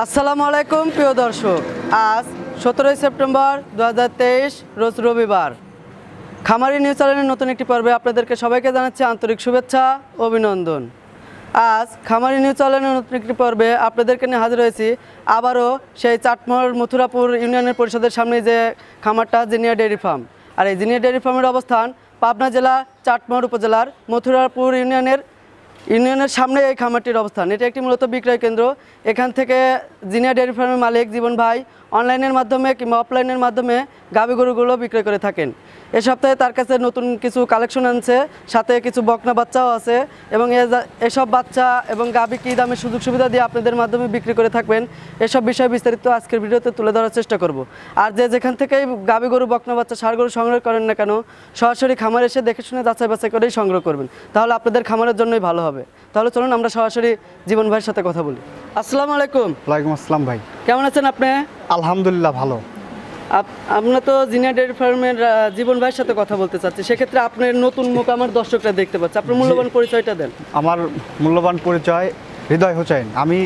আসসালামু আলাইকুম প্রিয় দর্শক, আজ 17 সেপ্টেম্বর 2023 রোজ রবিবার। খামারি নিউজ চ্যানেলের নতুন একটি পর্বে আপনাদেরকে সবাইকে জানাচ্ছি আন্তরিক শুভেচ্ছা ও অভিনন্দন। আজ খামারি নিউজ চ্যানেলের নতুন একটি পর্বে আপনাদেরকে নিয়ে হাজির হয়েছি আবারও সেই চাটমোহর মথুরাপুর ইউনিয়নের পরিষদের সামনে যে খামারটা জিনিয়া ডেয়ারি ফার্ম। আর এই জিনিয়া ডেয়ারি ফার্মের অবস্থান পাবনা জেলা চাটমোহর উপজেলার মথুরাপুর ইউনিয়নের সামনে এই খামারটির অবস্থান। এটি একটি মূলত বিক্রয় কেন্দ্র। এখান থেকে জিনিয়া ডেয়ারি ফার্মের মালিক জীবন ভাই অনলাইনের মাধ্যমে কিংবা অফলাইনের মাধ্যমে গাভী গরুগুলো বিক্রয় করে থাকেন। এ সপ্তাহে তার কাছে নতুন কিছু কালেকশন আনছে, সাথে কিছু বকনা বাচ্চাও আছে এবং এসব বাচ্চা এবং গাভী কী দামে সুযোগ সুবিধা দিয়ে আপনাদের মাধ্যমে বিক্রি করে থাকবেন এসব বিষয়ে বিস্তারিত আজকের ভিডিওতে তুলে ধরার চেষ্টা করব। আর যেখান থেকেই গাভী গরু বকনা বাচ্চা ষাঁড় গরু সংগ্রহ করেন না কেন, সরাসরি খামারে এসে দেখে শুনে যাচাই বাছাই করেই সংগ্রহ করবেন, তাহলে আপনাদের খামারের জন্যই ভালো হবে। তাহলে চলুন আমরা সরাসরি জীবন ভাইয়ের সাথে কথা বলি। আসসালামু আলাইকুম। ওয়ালাইকুম আসসালাম ভাই, কেমন আছেন আপনি? আলহামদুলিল্লাহ ভালো। আমরা তো জিনিয়া ডেয়ারি ফার্মের জীবন ভাইয়ের সাথে কথা বলতে চাচ্ছি, সেক্ষেত্রে আপনার নতুন মুখ আমার দর্শকরা দেখতে পাচ্ছে। আপনার মূল্যবান পরিচয়টা দেন। আমার মূল্যবান পরিচয় হৃদয় হোসেন, আমি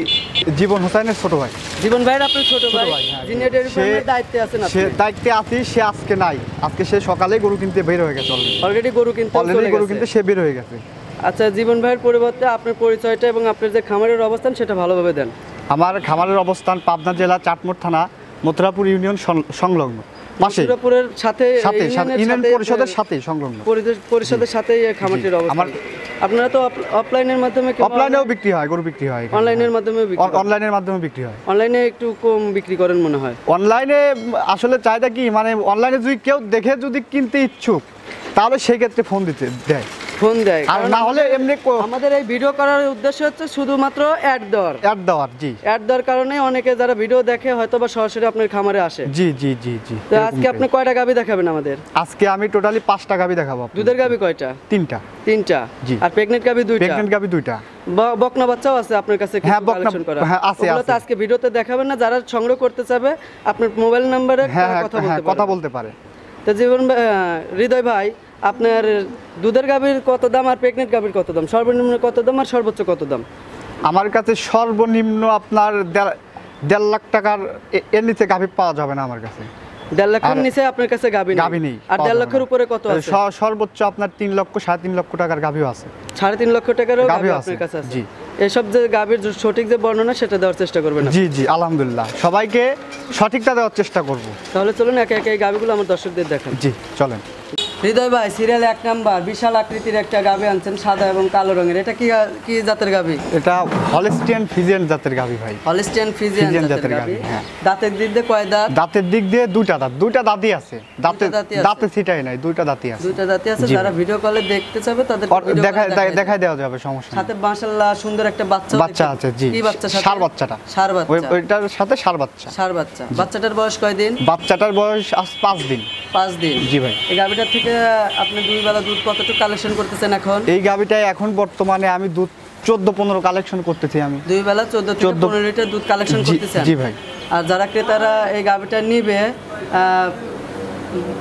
জীবন হোসেনের ছোট ভাই। জীবন ভাইয়ের আপনার ছোট ভাই জিনিয়া ডেয়ারি ফার্মের দায়িত্বে আছেন আপনি? সে দায়িত্বে আছি, সে আজকে নাই। আজকে সে সকালে গরু কিনতে বের হয়ে গেছে, অলরেডি গরু কিনতে সে বের হয়ে গেছে। আচ্ছা, জীবন ভাইয়ের পরিবর্তে আপনার পরিচয়টা এবং আপনার যে খামারের অবস্থান সেটা ভালোভাবে দেন। আমার খামারের অবস্থান পাবনা জেলা চাটমোহর থানা মথুরাপুর ইউনিয়ন সংলগ্ন, মথুরাপুরের সাথে ইউনিয়ন পরিষদের সাথে সংলগ্ন, পরিষদের সাথে এই খামারটির অবস্থান। আপনারা তো অফলাইনের মাধ্যমে অফলাইনেও বিক্রি হয়, গরু বিক্রি হয়, অনলাইনের মাধ্যমে বিক্রি হয়। অনলাইনে একটু কম বিক্রি করেন মনে হয়। অনলাইনে আসলে চাহিদা কি, মানে অনলাইনে যদি কেউ দেখে যদি কিনতে ইচ্ছুক তাহলে সেই ক্ষেত্রে ফোন দেয়, আর না হলে এমনি। আমাদের এই ভিডিও করার উদ্দেশ্য হচ্ছে শুধুমাত্র অ্যাড দেওয়ার জি অ্যাড দেওয়ার কারণে অনেকে যারা ভিডিও দেখে হয়তো বা সরাসরি আপনার খামারে আসে। জি। তো আজকে আপনি কয়টা গাভী দেখাবেন আমাদের? আজকে আমি টোটালি 5টা গাভী দেখাবো। দুধের গাভী কয়টা? 3টা। জি। আর প্রেগন্যান্ট গাভী 2টা। বকনা বাচ্চাও আছে আপনার কাছে? হ্যাঁ, কালেকশন করা আছে। ওগুলো তো আজকে ভিডিওতে দেখাবেন না, যারা সংগ্রহ করতে চাবে আপনার মোবাইল নম্বরে কথা বলতে পারে। তো জীবন হৃদয় ভাই, আপনার দুধের গাভীর কত দাম আর প্রেগন্যান্ট গাভীর কত দাম? সর্বনিম্ন কত দাম আর সর্বোচ্চ কত দাম? আমার কাছে সর্বনিম্ন আপনার 1.5 লাখ টাকার এর নিচে গাভী পাওয়া যাবে না আমার কাছে। 1.5 লাখের নিচে আপনার কাছে গাভী নেই। আর 1.5 লাখের উপরে কত আছে? সর্বোচ্চ আপনার 3 লক্ষ 3.5 লক্ষ টাকার গাভীও আছে। 3.5 লক্ষ টাকারও গাভী আপনার কাছে আছে? জি। এসব যে গাভীর সঠিক যে বর্ণনা সেটা দেওয়ার চেষ্টা করবেন? জি আলহামদুলিল্লাহ, সবাইকে সঠিকটা দেওয়ার চেষ্টা করব। তাহলে চলুন একে একে এই গাভীগুলো আমার দর্শকদের দেখান। জি চলেন। হৃদয় ভাই, সিরিয়াল 1 নাম্বার বিশাল আকৃতির একটা গাভী আনছেন, সাদা এবং কালো রঙের। এটা কি জাতের গাভী? এটা হলস্টিয়ান ফ্রিজিয়ান জাতের গাভী ভাই। হলস্টিয়ান ফ্রিজিয়ান জাতের গাভী। হ্যাঁ। দাঁতের দিক দিয়ে কয় দাঁত? দাঁতের দিক দিয়ে 2টা দাঁত। 2টা দাঁতই আছে। দাঁতে ছিটাই নাই, 2টা দাঁতই আছে। 2টা দাঁতই আছে। যারা ভিডিও কলে দেখতে চাবে তাদের দেখাই দেওয়া যাবে, সমস্যা নেই। সাথে মাশাআল্লাহ সুন্দর একটা বাচ্চা আছে। জি। কি বাচ্চা? ষাঁড় বাচ্চাটা। ওইটার সাথে ষাঁড় বাচ্চা। বাচ্চাটার বয়স কয় দিন? বাচ্চাটার বয়স 5 দিন। 5 দিন। জি ভাই। এই গাভীটার থেকে আপনি 2 বেলা দুধ কতটুকু কালেকশন করতেছেন এখন? এই গাভীটায় এখন বর্তমানে আমি দুধ 14-15 কালেকশন করতেছি। আমি 2 বেলা 14 থেকে 15 লিটার দুধ কালেকশন করতেছেন? জি ভাই। আর যারা ক্রেতারা এই গাভীটা নিবে,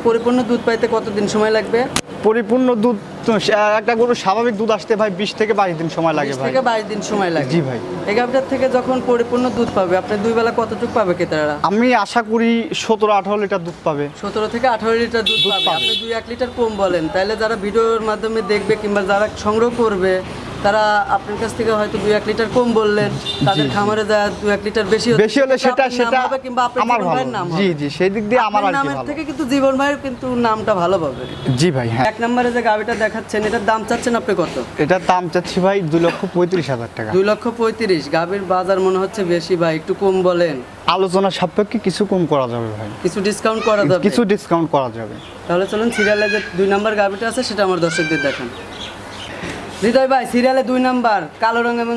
পরিপূর্ণ দুধ পাইতে কতদিন সময় লাগবে? পরিপূর্ণ দুধ একটা গরু স্বাভাবিক দুধ আসতে ভাই 20 থেকে 22 দিন সময় লাগে ভাই। 20 থেকে 22 দিন সময় লাগে। জি ভাই। এই গাভীটার থেকে যখন পরিপূর্ণ দুধ পাবে আপনি 2 বেলা কতটুকু পাবে ক্রেতারা? আমি আশা করি 17-18 লিটার দুধ পাবে। 17 থেকে 18 লিটার দুধ পাবে। আপনি 2-1 লিটার কম বলেন, তাহলে যারা ভিডিওর মাধ্যমে দেখবে কিংবা যারা সংগ্রহ করবে তারা আপনার কাছ থেকে হয়তো 2-1 লিটার কম বললেন, তাদের খামারে যায় 2-1 লিটার বেশি হলে সেটা কিংবা আমার ভালো। জি জি, সেই দিক দিয়ে আমার আর কি নামের ভালো। থেকে কিন্তু জীবন ভাইয়ের কিন্তু নামটা ভালো পাবে। জি ভাই, হ্যাঁ। 1 নম্বরে যে গাবিটা দেখাচ্ছেন, এটার দাম চাচ্ছেন আপনি কত? এটার দাম চাচ্ছি ভাই 2,35,000 টাকা। 2,35,000। গাবির বাজার মনে হচ্ছে বেশি ভাই, একটু কম বলেন। আলোচনা সাপেক্ষে কিছু কম করা যাবে ভাই, কিছু ডিসকাউন্ট করা যাবে। কিছু ডিসকাউন্ট করা যাবে। তাহলে চলুন সিরিয়ালে যে 2 নাম্বার গাবিটা আছে সেটা আমার দর্শকদের দেখান। হৃদয় ভাই, সিরিয়ালে 2 নাম্বার কালো রং এবং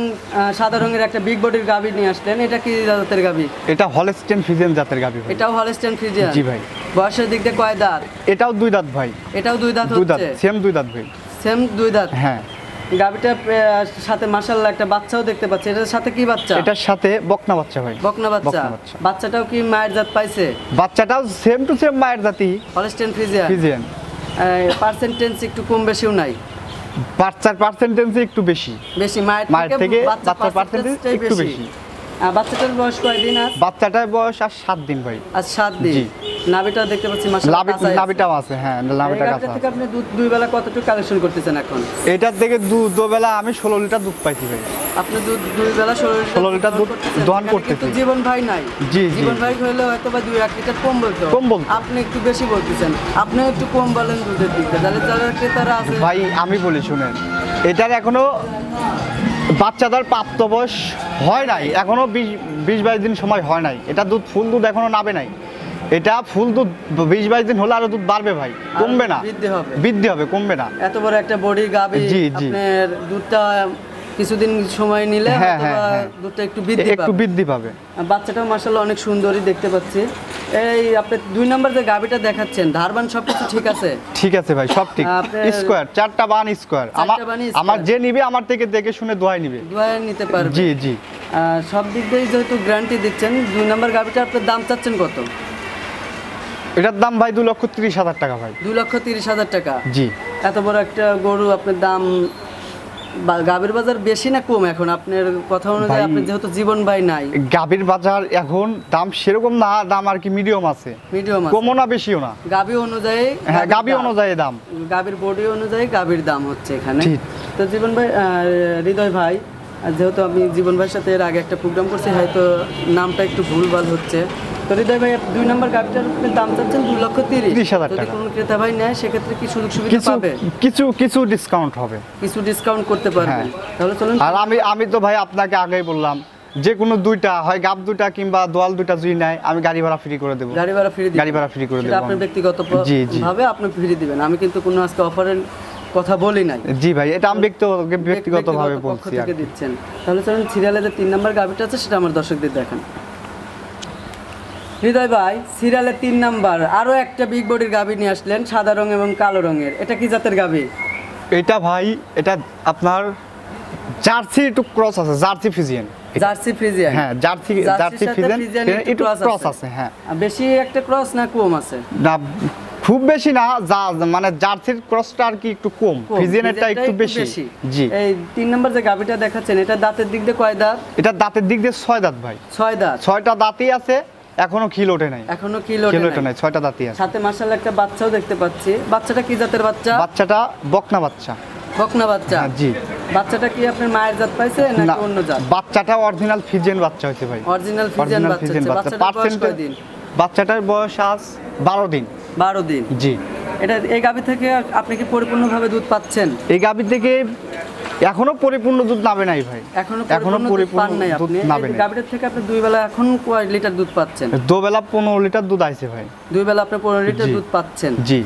সাদা রঙের একটা বিগ বডির গাবি নিয়ে আসলেন, এটা কি জাতের গাবি? এটা হলস্টেইন ফ্রিজিয়ান জাতের গাবি ভাই। এটাও হলস্টেইন ফ্রিজিয়ান? জি ভাই। বয়সের দিক দিয়ে কয় দাঁত? এটাও 2 দাঁত ভাই। এটাও 2 দাঁত দুই দাঁত, হচ্ছে? সেম 2 দাঁত ভাই। সেম 2 দাঁত? হ্যাঁ। গাবিটার সাথে মাশাআল্লাহ একটা বাচ্চাও দেখতে পাচ্ছি, এটার সাথে কি বাচ্চা? এটার সাথে বকনা বাচ্চা ভাই। বকনা বাচ্চা। বাচ্চাটাও কি মায়ের জাত পাইছে? বাচ্চাটাও সেম টু সেম মায়ের জাতি, হলস্টেইন ফ্রিজিয়ান। ফ্রিজিয়ান। পার্সেন্টেজ একটু কম বেশিও নাই? বাচ্চার পার্সেন্টেজ একটু বেশি। বেশি মায়ের থেকে বাচ্চার পার্সেন্টেজ একটু বেশি। বাচ্চাটার বয়স কয়দিন আছে? বাচ্চাটার বয়স আর 7 দিন ভাই। আর 7 দিন। জি। নাভিটা দেখতে পাচ্ছি মাশাআল্লাহ। নাভিটাও আছে, হ্যাঁ, নাভিটা কাঁচা আছে। থেকে আপনি দুধ 2 বেলা কতটুকু কালেকশন করতেছেন এখন? এটার থেকে দুধ বেলা আমি 16 লিটার দুধ পাইছি ভাই। আপনি দুধ 2 বেলা 16 লিটার দুধ দহন করতেছি। কিন্তু জীবন ভাই নাই। জি জি। জীবন ভাই হইলে হয়তো বা 2-1 লিটার কম বলতো। আপনি একটু বেশি বলতেছেন। আপনি একটু কম বলেন দুধের দিকে, তাহলে যারা ক্রেতারা আছে। ভাই আমি বলি শুনেন, এটার এখনো বাচ্চাদের প্রাপ্তবয়স হয় নাই, এখনো 20-22 দিন সময় হয় নাই। এটা দুধ ফুল দুধ এখনো নাবে নাই। এটা ফুল দুধ 20-22 দিন হলে আরো দুধ বাড়বে ভাই, কমবে না। বৃদ্ধি হবে, কমবে না। এত বড় একটা বডি গাবি, আপনার দুধটা কিছুদিন সময় নিলে দুধটা একটু বৃদ্ধি পাবে। বাচ্চাটাও মাশাআল্লাহ অনেক সুন্দরই দেখতে পাচ্ছি। এই আপনি 2 নাম্বার যে গাবিটা দেখাচ্ছেন, ধারবান সবকিছু ঠিক আছে? ঠিক আছে ভাই, সব ঠিক। স্কয়ার 4টা বান স্কয়ার। আমার যে নিবে আমার থেকে দেখে শুনে দোয়াই নিতে পারবে। জি জি। সব দিক দিয়ে যেহেতু গ্যারান্টি দিচ্ছেন, 2 নাম্বার গাবিটা আপনার দাম চাচ্ছেন কত? এটার দাম ভাই 2,30,000 টাকা ভাই। 2,30,000 টাকা? জি। এত বড় একটা গরু আপনার দাম, গাবির বাজার বেশি না কম এখন আপনার কথা অনুযায়ী? আপনি যেহেতু জীবন ভাই নাই, গাবির বাজার এখন দাম সেরকম না, দাম আর কি মিডিয়াম আছে, কমও না বেশিও না। গাবি অনুযায়ী, হ্যাঁ, গাবি অনুযায়ী দাম, গাবির বডি অনুযায়ী গাবির দাম হচ্ছে এখানে। তো জীবন ভাই, হৃদয় ভাই, যেহেতু আমি জীবন ভাইয়ের সাথে এর আগে একটা প্রোগ্রাম করছি, হয়তো নামটা একটু ভুলভাল হচ্ছে। তো হৃদয় ভাই, 2 নাম্বার গাবিটার দাম চাচ্ছেন 2,30,000 টাকা। যদি কোনো ক্রেতা ভাই নেয় সেক্ষেত্রে কি সুযোগ সুবিধা পাবে? কিছু ডিসকাউন্ট হবে, কিছু ডিসকাউন্ট করতে পারবেন। তাহলে চলুন। আর আমি তো ভাই আপনাকে আগেই বললাম, যে কোনো 2টা হয় গাব 2টা কিংবা দোয়াল 2টা যদি নেয় আমি গাড়ি ভাড়া ফ্রি করে দেব। গাড়ি ভাড়া ফ্রি করে দেব। আপনার ব্যক্তিগত ভাবে আপনি ফ্রি দিবেন। আমি কিন্তু কোনো আজকে অফারের কথা বলি নাই। জি ভাই, এটা আমি ব্যক্তিগতভাবে বলছি আর দিচ্ছেন। তাহলে চলুন সিরিয়ালে যে 3 নাম্বার গাবিটা আছে সেটা আমার দর্শকদের দেখান। হৃদয় ভাই, সিরিয়ালে 3 নাম্বার আরো একটা বিগ বডির গাবি নিয়ে আসলেন, সাদা রং এবং কালো রঙের। এটা কি জাতের গাবি? এটা ভাই, এটা আপনার জার্সি একটু ক্রস আছে, জার্সি ফ্রিজিয়ান। হ্যাঁ, জার্সি ফ্রিজিয়ান একটু ক্রস আছে। হ্যাঁ, বেশি একটা ক্রস না কম আছে? না, খুব বেশি না, মানে জার্সির ক্রসটা আর কি একটু কম, ফ্রিজিয়ানটা একটু বেশি। জি। এই 3 নাম্বার যে গাবিটা দেখাচ্ছেন, এটা দাঁতের দিক দিয়ে কয় দাঁত? এটা দাঁতের দিক দিয়ে 6 দাঁত ভাই। 6 দাঁত? 6টা দাঁতই আছে, এখনো খিল ওঠে নাই। এখনো খিল ওঠে নাই, 6টা দাঁতই আছে। সাথে মাশাআল্লাহ একটা বাচ্চাও দেখতে পাচ্ছি। বাচ্চাটা কি জাতের বাচ্চা? বাচ্চাটা বকনা বাচ্চা। বকনা বাচ্চা? জি। বাচ্চাটা কি আপনার মায়ের জাত পাইছে নাকি অন্য জাত? বাচ্চাটা অরিজিনাল ফ্রিজিয়ান বাচ্চা হইছে ভাই। অরিজিনাল ফ্রিজিয়ান বাচ্চা। বাচ্চাটার বয়স কয় দিন? বাচ্চাটার বয়স আজ 12 দিন। 12 দিন? জি। এই গাবি থেকে আপনি কি পরিপূর্ণভাবে দুধ পাচ্ছেন? এই গাবি থেকে এখনো পরিপূর্ণ দুধ নাবে নাই ভাই। এখনো পরিপূর্ণ দুধ নাবে নাই। গাবিটার থেকে আপনি 2 বেলা এখন কয় লিটার দুধ পাচ্ছেন? 2 বেলা 15 লিটার দুধ আইছে ভাই। 2 বেলা আপনি 15 লিটার দুধ পাচ্ছেন? জি।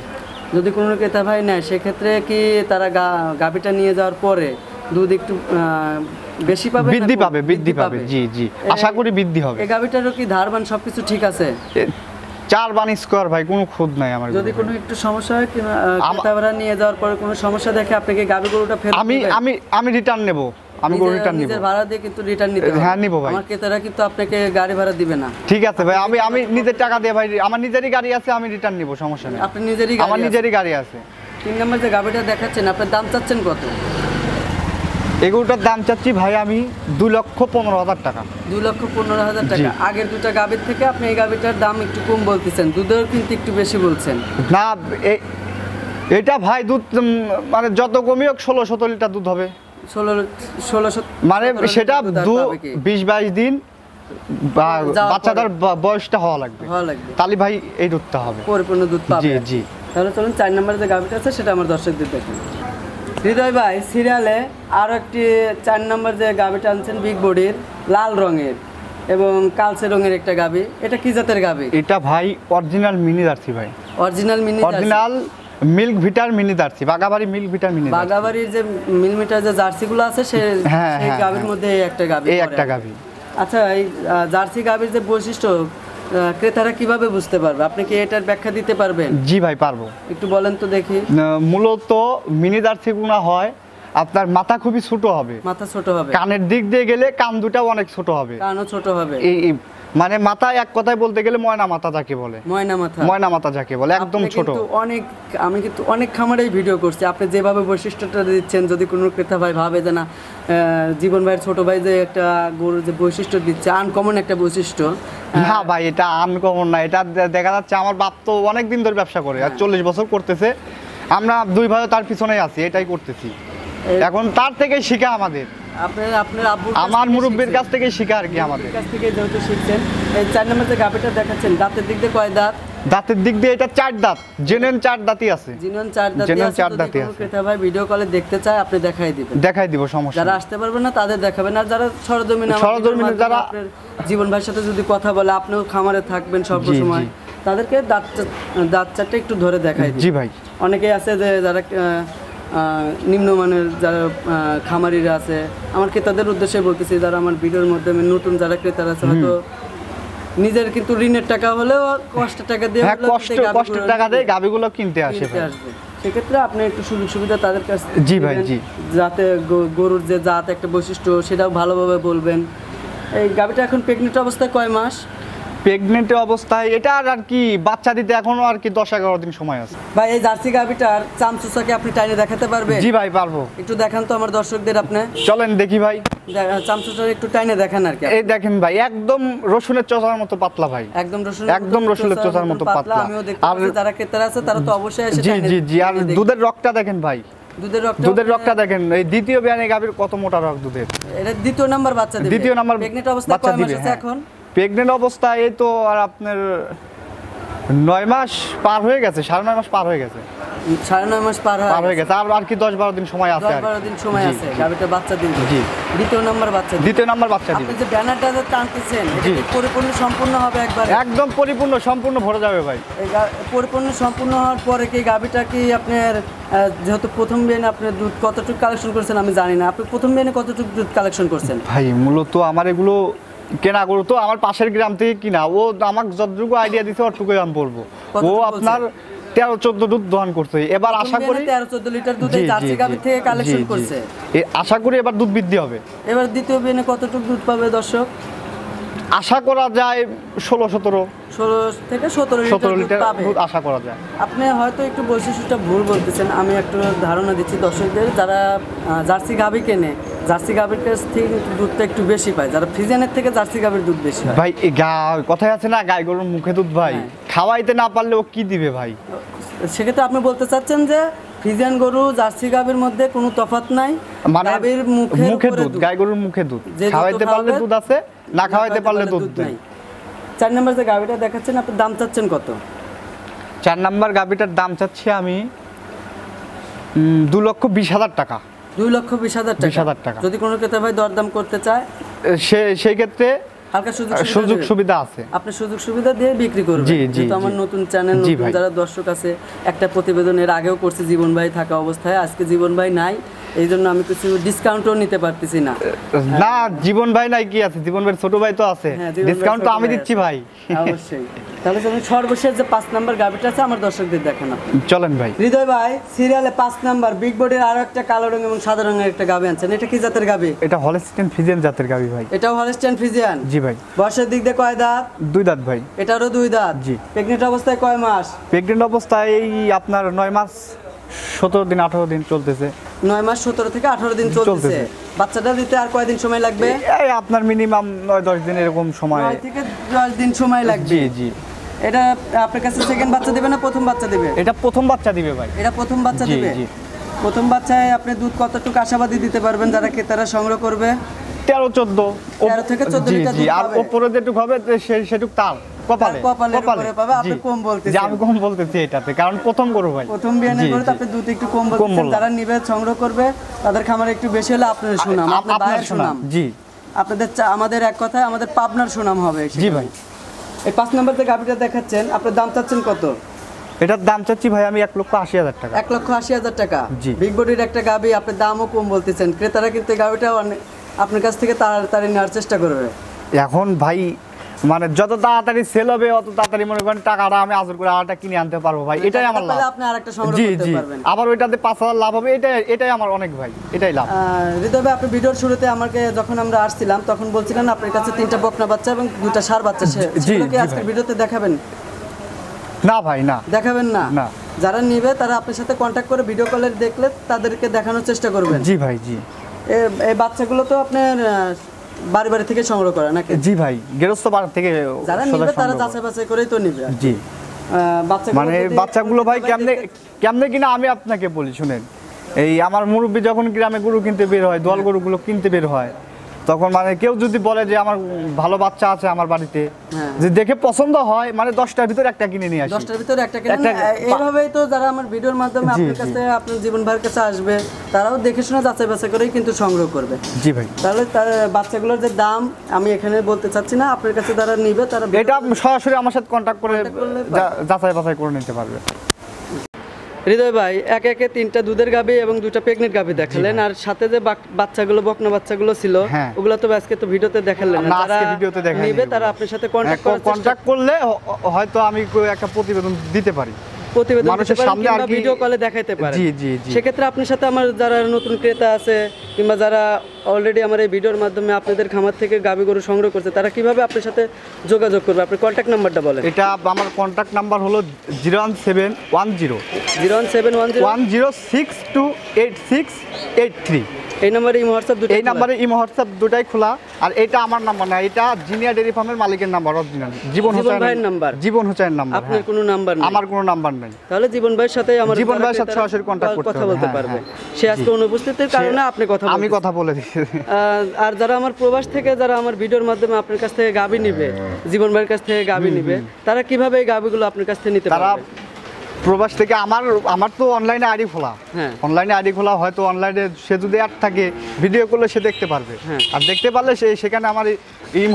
যদি কোনো ক্রেতা ভাই নেয় সেক্ষেত্রে কি তারা গাবিটা নিয়ে যাওয়ার পরে দুধ একটু বেশি পাবে? বৃদ্ধি পাবে। জি জি, আশা করি বৃদ্ধি হবে। এই গাবিটারও কি ধারবান সবকিছু ঠিক আছে? 4 বান স্কয়ার ভাই, কোনো খুদ নাই আমার। যদি কোনো একটু সমস্যা হয়, ক্রেতারা নিয়ে যাওয়ার পরে কোনো সমস্যা দেখে আপনাকে গাবি গরুটা ফেরত দিবেন? আমি রিটার্ন নেব। আমি গরু রিটার্ন নিব। নিজের ভাড়া দিয়ে কিন্তু রিটার্ন নিতে হবে। হ্যাঁ, নিব ভাই। আমার ক্রেতারা কিন্তু আপনাকে গাড়ি ভাড়া দিবে না। ঠিক আছে ভাই, আমি নিজের টাকা দিয়ে ভাই, আমার নিজেরই গাড়ি আছে, আমি রিটার্ন নিব, সমস্যা নেই। আপনি নিজেরই গাড়ি? আমার নিজেরই গাড়ি আছে। 3 নাম্বার যে গাবিটা দেখাচ্ছেন, আপনার দাম চাচ্ছেন কত? এগুলোটার দাম চাচ্ছি ভাই আমি 2,15,000 টাকা। 2,15,000 টাকা? আগের 2টা গাবির থেকে আপনি এই গাবিটার দাম একটু কম বলতেছেন, দুধের কিন্তু একটু বেশি বলছেন। না, এটা ভাই দুধ মানে যত কমই হোক 16-17 লিটার দুধ হবে। 16 মানে সেটা 20-22 দিন বাচ্চাটার বয়সটা হওয়া লাগবে। তাহলে ভাই এই দুধটা হবে, পরিপূর্ণ দুধ পাবে। জি জি। তাহলে চলুন 4 নম্বরে যে গাভীটা আছে সেটা আমার দর্শকদের দেখুন। হৃদয় ভাই সিরিয়ালে আরো একটি 4 নম্বর যে গাভীটা আনছেন, বিগ বডির লাল রঙের এবং কালচে রঙের একটা গাভী, এটা কি জাতের গাভী? এটা ভাই অরিজিনাল মিনি জার্সি ভাই, অরিজিনাল মিল্ক ভিটার মিনি জার্সি, বাগাবাড়ি মিল্ক ভিটার মিনি। বাগাবাড়ির যে মিলিমিটার যে জার্সিগুলো আছে সেই গাভীর মধ্যে এই একটা গাভী। আচ্ছা, এই জার্সি গাভীর যে বৈশিষ্ট্য ক্রেতারা কিভাবে বুঝতে পারবে, আপনি কি এটার ব্যাখ্যা দিতে পারবেন? জি ভাই পারবো। একটু বলেন তো দেখি। মূলত মিনি জার্সি গুলো হয় আপনার মাথা খুবই ছোট হবে, মাথা ছোট হবে, কানের দিক দিয়ে গেলে কান দুটাও অনেক ছোট হবে, কানও ছোট হবে। এই মানে মাথা এক কথায় বলতে গেলে ময়না মাথা যাকে বলে, ময়না মাথা যাকে বলে, একদম ছোট। আমি কিন্তু অনেক খামারেই ভিডিও করছি, আপনি যেভাবে বৈশিষ্ট্যটা দিচ্ছেন, যদি কোনো ক্রেতা ভাই ভাবে যে না জীবন ভাইয়ের ছোট ভাই যে একটা গরুর যে বৈশিষ্ট্য দিচ্ছে আনকমন একটা বৈশিষ্ট্য, না ভাই এটা আনকমন না, এটা দেখা যাচ্ছে আমার বাপ তো অনেক দিন ধরে ব্যবসা করে, আর 40 বছর করতেছে, আমরা দুই ভাই তার পিছনেই আছি, এটাই করতেছি। এখন তার থেকেই শিখা আমাদের, আমার মুরব্বীর কাছ থেকে শিখা আর কি, আমাদের কাছ থেকে যেহেতু শিখছেন। এই 4 নম্বর যে গাভীটা দেখাচ্ছেন, দাঁতের দিক দিয়ে কয় দাঁত? দাঁতের দিক দিয়ে এটা 4 দাঁত, জেনুইন 4 দাঁতই আছে, জেনুইন 4 দাঁতই আছে। ক্রেতা ভাই ভিডিও কলে দেখতে চায়, আপনি দেখাই দিব, সমস্যা। যারা আসতে পারবেন না তাদের দেখাবেন, আর যারা সরজমিনে যারা জীবন ভাইয়ের সাথে যদি কথা বলে, আপনিও খামারে থাকবেন সব সময়, তাদেরকে দাঁত চারটা একটু ধরে দেখাই দিই। জি ভাই। অনেকেই আছে যে যারা নিম্নমানের যারা খামারিরা আছে, আমার ক্রেতাদের উদ্দেশ্যে বলতেছি, যারা আমার ভিডিওর মাধ্যমে নতুন যারা ক্রেতারা আছে, হয়তো নিজের কিন্তু ঋণের টাকা হলেও কষ্টের টাকা দিয়ে কষ্টের টাকা দিয়ে গাভীগুলো কিনতে আসবে, সেক্ষেত্রে আপনি একটু সুযোগ সুবিধা তাদের কাছে, জি ভাই জি, যাতে গরুর যে জাত একটা বৈশিষ্ট্য সেটাও ভালোভাবে বলবেন। এই গাভীটা এখন প্রেগনেন্ট অবস্থায় কয় মাস? প্রেগনেন্ট অবস্থায় এটা আর কি বাচ্চা দিতে এখনো আর কি 10-11 দিন সময় আছে ভাই। এই জার্সি গাভীটার চামচুসাকে আপনি টাইনে দেখাতে পারবেন? জি ভাই পারবো। একটু দেখান তো আমার দর্শকদের, আপনি চলেন দেখি ভাই, চামচুসার একটু টাইনে দেখান আর কি। এই দেখেন ভাই, একদম রসুনের চোচার মতো পাতলা ভাই, একদম রসুনের চোচার মতো পাতলা। আমিও দেখতে পাচ্ছি, যারা ক্রেতারা আছে তারা তো অবশ্যই এসে জি জি জি। আর দুধের রগটা দেখেন ভাই, দুধের রগটা দেখেন, এই দ্বিতীয় বিয়ানে গাভীর কত মোটা রগ দুধের। এটা দ্বিতীয় নাম্বার বাচ্চা দিবে, দ্বিতীয় নাম্বার প্রেগনেন্ট অবস্থায় কয় মাস আছে এখন? প্রেগনেন্ট অবস্থায় এই তো আর আপনার 9 মাস পার হয়ে গেছে, 9.5 মাস পার হয়ে গেছে, 9.5 মাস পার হয়ে গেছে, আর কি 10-12 দিন সময় আছে, 10-12 দিন সময় আছে গাভীটা বাচ্চা দিবে। জি, দ্বিতীয় নাম্বার বাচ্চা দিবে। আপনি যে ব্যানারটা টানতেছেন, এটা পরিপূর্ণ সম্পূর্ণ হবে একবারে? একদম সম্পূর্ণ ভরে যাবে ভাই। পরিপূর্ণ সম্পূর্ণ হওয়ার পরে কি গাভীটা কি আপনার, যেহেতু প্রথম বিয়ানে আপনি দুধ কতটুকু কালেকশন করছেন আমি জানি না, আপনি প্রথম বিয়ানে কতটুকু দুধ কালেকশন করছেন? ভাই মূলত আমার এগুলো কেনা গরু তো, আমার পাশের গ্রাম থেকে কিনা, ও আমাকে যতটুকু আইডিয়া দিছে ওটুকুই আমি বলবো। ও আপনার 13-14 দুধ দহন করছে, এবার আশা করি 13-14 লিটার দুধ এই জার্সি গাভী থেকে কালেকশন করছে, আশা করি এবার দুধ বৃদ্ধি হবে। এবার দ্বিতীয় বিয়ানে কতটুকু দুধ পাবে দর্শক? আশা করা যায় 16 থেকে 17 লিটার দুধ আশা করা যায়। আপনি হয়তো একটু বৈশিষ্ট্যটা ভুল বলতেছেন, আমি একটু ধারণা দিচ্ছি দর্শকদের, যারা জার্সি গাভী কেনে, জার্সি গাভীর কাছ থেকে দুধটা একটু বেশি পায়, যারা ফ্রিজিয়ানের থেকে জার্সি গাভীর দুধ বেশি হয় ভাই। কথাই আছে না, গাই গরুর মুখে দুধ ভাই, খাওয়াইতে না পারলে ও কি দিবে ভাই। সেক্ষেত্রে আপনি বলতে চাচ্ছেন যে ফ্রিজিয়ান গরু জার্সি গাভীর মধ্যে কোনো তফাৎ নাই, মানে গাভীর মুখে দুধ, গাই গরুর মুখে দুধ, খাওয়াইতে পারলে দুধ আছে, না খাওয়াইতে পারলে দুধ নাই। 4 নম্বর যে গাভীটা দেখাচ্ছেন, আপনি দাম চাচ্ছেন কত? 4 নম্বর গাভীটার দাম চাচ্ছি আমি 2,20,000 টাকা। 2,20,000 টাকা। যদি কোনো ক্রেতা ভাই দরদাম করতে চায় সেই ক্ষেত্রে হালকা সুযোগ সুবিধা আছে, আপনি সুযোগ সুবিধা দিয়ে বিক্রি করবেন। যেহেতু আমার নতুন চ্যানেল, নতুন যারা দর্শক আছে, একটা প্রতিবেদন এর আগেও করছে জীবন ভাই থাকা অবস্থায়, আজকে জীবন ভাই নাই, এই জন্য আমি কিছু ডিসকাউন্টও নিতে পারতেছি না। না জীবন ভাই নাই কি আছে, জীবন ভাইয়ের ছোট ভাই তো আছে, ডিসকাউন্ট তো আমি দিচ্ছি ভাই। অবশ্যই। তাহলে চলুন সর্বশেষ যে 5 নাম্বার গাভীটা আছে আমার দর্শকদের দেখান আপনি। চলেন ভাই। হৃদয় ভাই সিরিয়ালে 5 নাম্বার বিগ বডির আরো একটা কালো রঙ এবং সাদা রঙের একটা গাভী আনছেন, এটা কি জাতের গাভী? এটা হলস্টাইন ফ্রিজিয়ান জাতের গাভী ভাই। এটাও হলস্টাইন ফ্রিজিয়ান? জি ভাই। বয়সের দিক দিয়ে কয় দাঁত? 2 দাঁত ভাই। এটারও 2 দাঁত? জি। প্রেগনেন্ট অবস্থায় কয় মাস? প্রেগনেন্ট অবস্থায় এই আপনার 9 মাস 17 দিন 18 দিন চলতেছে। 9 মাস 17 থেকে 18 দিন চলতেছে। বাচ্চাটা দিতে আর কয়দিন সময় লাগবে? এই আপনার মিনিমাম 9-10 দিন এরকম সময়, 9 থেকে 10 দিন সময় লাগবে। জি জি। এটা আপনার কাছে সেকেন্ড বাচ্চা দিবে না প্রথম বাচ্চা দিবে? এটা প্রথম বাচ্চা দিবে ভাই। এটা প্রথম বাচ্চা দিবে? জি। প্রথম বাচ্চায় আপনি দুধ কতটুকু আশাবাদী দিতে পারবেন যারা ক্রেতারা সংগ্রহ করবে? 13-14 13 থেকে 14 লিটার দুধ আর পাবে। উপরে যেটুকু হবে সেটুকু তার কপালে কপালের উপরে পাবে। আপনি জি। কম বলতেছেন। যে আমি কম বলতেছি এটাতে, কারণ প্রথম গরু ভাই, প্রথম বিয়ানের জি, গরুতে জি। আপনি দুধ একটু কম বলতেছেন। বললাম। যারা নিবে সংগ্রহ করবে তাদের খামারে একটু বেশি হলে আপনার সুনাম, আপনার আপনার ভাইয়ের সুনাম। জি আপনাদের আমাদের এক কথায় আমাদের পাবনার সুনাম হবে। জি ভাই। এই 5 নম্বর যে গাভিটা দেখাচ্ছেন, আপনার দাম চাচ্ছেন কত? এটার দাম চাচ্ছি ভাই আমি 1,80,000 টাকা। 1,80,000 টাকা। জি। বিগ বডির একটা গাভি, আপনি দামও কম বলতেছেন। ক্রেতারা কিন্তু এই গাভিটা আপনার কাছ থেকে তাড়াতাড়ি নেওয়ার চেষ্টা করবে। এখন ভাই মানে যত তাড়াতাড়ি সেল হবে অত তাড়াতাড়ি মনে করেন টাকাটা আমি আজর করে আরেকটা কিনে আনতে পারবো ভাই, এটাই আমার লাভ। আপনি আরেকটা সংগ্রহ জি করতে জি, পারবেন। আবার ওইটাতে 5,000 লাভ হবে, এটাই আমার অনেক ভাই, এটাই লাভ। হৃদয় ভাই, আপনি ভিডিওর শুরুতে আমাকে যখন আমরা আসছিলাম তখন বলছিলেন আপনার কাছে 3টা বকনা বাচ্চা এবং 2টা ষাঁড় বাচ্চা, সেগুলো কি জি আজকের ভাই। ভিডিওতে দেখাবেন? না ভাই না, দেখাবেন না? না। যারা নিবে তারা আপনার সাথে কন্ট্যাক্ট করে ভিডিও কলে দেখলে তাদেরকে দেখানোর চেষ্টা করবেন। জি ভাই জি। এই বাচ্চাগুলো তো আপনার বাড়ি বাড়ি থেকে সংগ্রহ করা নাকি? জি ভাই, গৃহস্থ বাড়ি থেকে যারা সদা নিবে তারা সংগ্রহ যাচাই বাছাই করেই তো নিবে। জি। বাচ্চাগুলো মানে যদি- বাচ্চাগুলো ভাই কেমনে কিনা আমি আপনাকে বলি শুনেন, এই আমার মুরব্বী যখন গ্রামে গরু কিনতে বের হয়, দল গরুগুলো কিনতে বের হয়, তখন মানে কেউ যদি বলে যে আমার ভালো বাচ্চা আছে আমার বাড়িতে, হ্যাঁ। যে দেখে পছন্দ হয় মানে 10টার ভিতরে একটা কিনে নিয়ে আসি। 10টার ভিতরে একটা কিনে একটা- এইভাবেই তো যারা আমার ভিডিওর মাধ্যমে জি, আপনার জি। কাছে আপনার জীবন ভাইয়ের কাছে আসবে, তারাও দেখে শুনে যাচাই বাছাই করেই কিন্তু সংগ্রহ করবে। জি ভাই। তাহলে তার বাচ্চাগুলোর যে দাম আমি এখানে বলতে চাচ্ছি না, আপনার কাছে যারা নিবে তারা এটা আপনি সরাসরি আমার সাথে কন্ট্যাক্ট করে করলে যাচাই বাছাই করে নিতে পারবে। হৃদয় ভাই একে একে 3টা দুধের গাভী এবং 2টা প্রেগনেন্ট গাভী দেখালেন, আর সাথে যে বাচ্চাগুলো বকনা বাচ্চাগুলো ছিল হ্যাঁ। ওগুলো তো আজকে তো ভিডিওতে দেখালেন না। না, আজকে যারা ভিডিওতে দেখাইনি নিবে ওগুলো। তারা আপনার সাথে কন্ট্যাক্ট কন্ট্যাক্ট করলে হয়তো আমি একটা প্রতিবেদন দিতে পারি। প্রতিবেদন মানুষের দিতে পারেন সামনে আর কিংবা কি- ভিডিও কলে দেখাইতে পারেন। জি, জি, জি। সেক্ষেত্রে আপনার সাথে আমার যারা নতুন ক্রেতা আছে কিংবা যারা অলরেডি আমার এই ভিডিওর মাধ্যমে আপনাদের খামার থেকে গাভী গরু সংগ্রহ করছে, তারা কিভাবে আপনার সাথে যোগাযোগ করবে? আপনার কন্ট্যাক্ট নাম্বারটা বলেন। এটা আমার কন্ট্যাক্ট নাম্বার হলো 01710 01710 10628683। এই নাম্বারে ইমো হোয়াটসঅ্যাপ দুটো এই নাম্বারে ইমো হোয়াটসঅ্যাপ দুটাই খোলা। আর এটা আমার নাম্বার না, এটা জিনিয়া ডেয়ারি ফার্মের মালিকের নাম্বার, অরিজিনাল জীবন ভাইয়ের নাম্বার। জীবন হোসেন নাম্বার। আপনার কোনো নাম্বার নেই? আমার কোনো নাম্বার নেই। তাহলে জীবন ভাইয়ের সাথে আমার জীবন যারা ভাইয়ের সাথে ক্রেতারা সরাসরি contact করতে কথা হবে। বলতে হ্যাঁ, পারবে। হ্যাঁ। সে আজকে অনুপস্থিতির কারণে আপনি কথা আমি বলতেছেন। কথা বলে দিচ্ছি। আর যারা আমার প্রবাস থেকে যারা আমার ভিডিওর মাধ্যমে আপনার কাছ থেকে গাভী নিবে, জীবন ভাইয়ের কাছ থেকে গাভী নিবে, তারা কিভাবে এই গাভীগুলো আপনার কাছ থেকে নিতে তারা পারবে? প্রবাস থেকে আমার তো অনলাইনে আইডি খোলা। হ্যাঁ। অনলাইনে আইডি খোলা, হয়তো অনলাইনে সে যদি অ্যাড থাকে ভিডিও করলে সে দেখতে পারবে। হ্যাঁ। আর দেখতে পারলে সেখানে আমার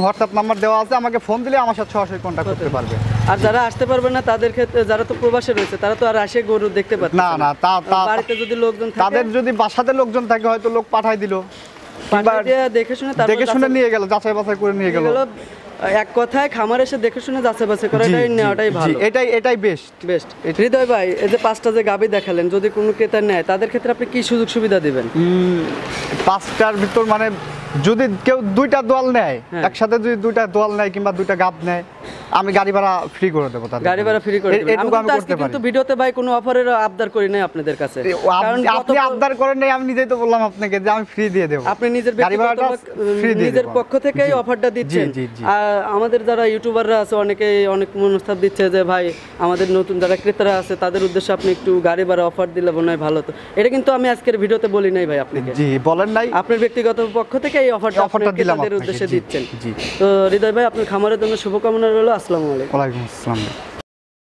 হোয়াটসঅ্যাপ নাম্বার দেওয়া আছে, আমাকে ফোন দিলে আমার সাথে সরাসরি কন্ট্যাক্ট করতে পারবে। আর যারা আসতে পারবে না তাদের ক্ষেত্রে, যারা তো প্রবাসে রয়েছে তারা তো আর আসে গরু দেখতে পাচ্ছে না না, বাড়িতে যদি লোকজন থাকে তাদের যদি বাসাতে লোকজন থাকে হয়তো লোক পাঠাই দিল, পাঠিয়ে দিয়ে দেখে শুনে তারপর দেখে শুনে নিয়ে গেল, যাচাই বাছাই করে নিয়ে গেল। এক কথায় খামার এসে দেখে শুনে যাচাই বাছাই করাটাই নেওয়াটাই ভালো। এটাই বেস্ট। বেস্ট। হৃদয় ভাই, এই যে 5টা যে গাভী দেখালেন, যদি কোনো ক্রেতা নেয় তাদের ক্ষেত্রে আপনি কি সুযোগ সুবিধা দিবেন? 5টার ভিতর মানে যদি কেউ 2টা দোয়াল নেয়, হ্যাঁ। একসাথে যদি 2টা দোয়াল নেয় কিংবা 2টা গাব নেয়, আমি গাড়ি ভাড়া ফ্রি করে দেবো তাদের। গাড়ি ভাড়া ফ্রি করে দিবেন। আমি এটুকু আমি কিন্তু করতে আজকে পারি। কিন্তু ভিডিওতে ভাই কোনো অফারের আবদার করি নাই আপনাদের কাছে, কারণ আপনি আবদার করেন নাই, আমি নিজেই তো বললাম আপনাকে যে আমি ফ্রি দিয়ে দেবো। আপনি নিজের গাড়ি ভাড়াটা free দিয়ে নিজের দেবো। পক্ষ থেকেই জি, অফারটা দিচ্ছেন। জি, জি। আর আমাদের যারা ইউটিউবাররা আছে অনেকেই অনেক মনোস্থাপ দিচ্ছে যে ভাই আমাদের নতুন যারা ক্রেতারা আছে তাদের উদ্দেশ্যে আপনি একটু গাড়ি ভাড়া অফার দিলে মনে হয় ভালো। তো এটা কিন্তু আমি আজকের ভিডিওতে বলি নাই ভাই আপনাকে। জি, বলেন নাই। আপনার ব্যক্তিগত পক্ষ থেকে এই অফারটা অফারটা দিলাম আপনাদের আপনাকে, উদ্দেশ্যে জি, দিচ্ছেন। জি। তো হৃদয় ভাই, আপনার খামারের জন্য শুভকামনা রইল। আসসালামু আলাইকুম। ওয়ালাইকুম আসসালাম।